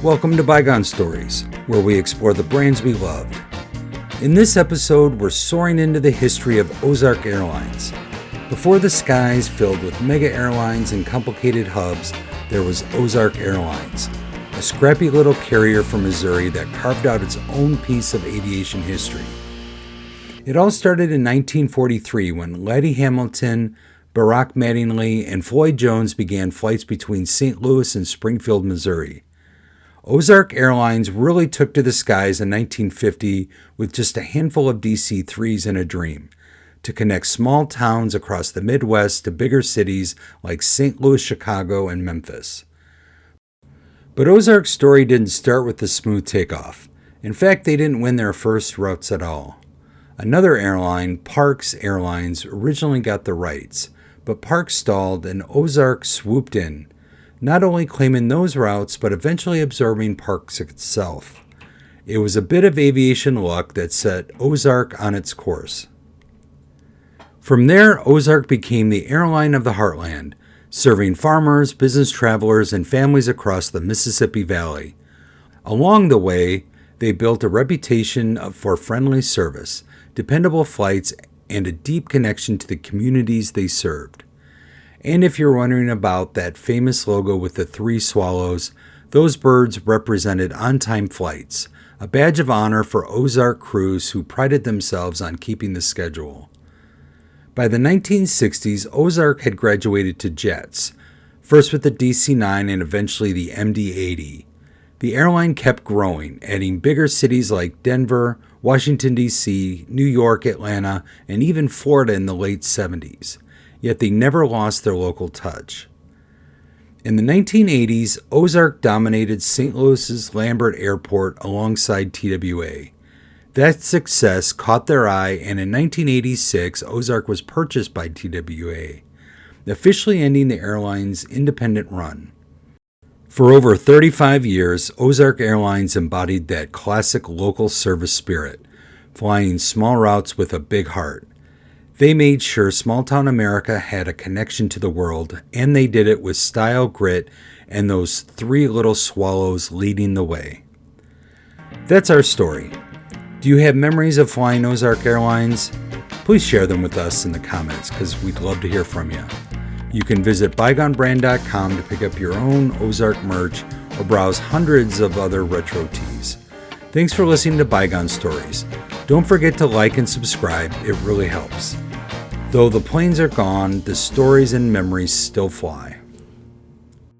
Welcome to Bygone Stories, where we explore the brands we loved. In this episode, we're soaring into the history of Ozark Airlines. Before the skies filled with mega-airlines and complicated hubs, there was Ozark Airlines, a scrappy little carrier from Missouri that carved out its own piece of aviation history. It all started in 1943 when Laddie Hamilton, Barack Mattingly, and Floyd Jones began flights between St. Louis and Springfield, Missouri. Ozark Airlines really took to the skies in 1950 with just a handful of DC-3s and a dream to connect small towns across the Midwest to bigger cities like St. Louis, Chicago, and Memphis. But Ozark's story didn't start with the smooth takeoff. In fact, they didn't win their first routes at all. Another airline, Parks Airlines, originally got the rights, but Parks stalled and Ozark swooped in, not only claiming those routes, but eventually absorbing Parks itself. It was a bit of aviation luck that set Ozark on its course. From there, Ozark became the airline of the heartland, serving farmers, business travelers, and families across the Mississippi Valley. Along the way, they built a reputation for friendly service, dependable flights, and a deep connection to the communities they served. And if you're wondering about that famous logo with the three swallows, those birds represented on-time flights, a badge of honor for Ozark crews who prided themselves on keeping the schedule. By the 1960s, Ozark had graduated to jets, first with the DC-9 and eventually the MD-80. The airline kept growing, adding bigger cities like Denver, Washington, D.C., New York, Atlanta, and even Florida in the late 70s. Yet they never lost their local touch. In the 1980s, Ozark dominated St. Louis's Lambert Airport alongside TWA. That success caught their eye, and in 1986, Ozark was purchased by TWA, officially ending the airline's independent run. For over 35 years, Ozark Airlines embodied that classic local service spirit, flying small routes with a big heart. They made sure small-town America had a connection to the world, and they did it with style, grit, and those three little swallows leading the way. That's our story. Do you have memories of flying Ozark Airlines? Please share them with us in the comments, because we'd love to hear from you. You can visit bygonebrand.com to pick up your own Ozark merch or browse hundreds of other retro tees. Thanks for listening to Bygone Stories. Don't forget to like and subscribe, it really helps. Though the planes are gone, the stories and memories still fly.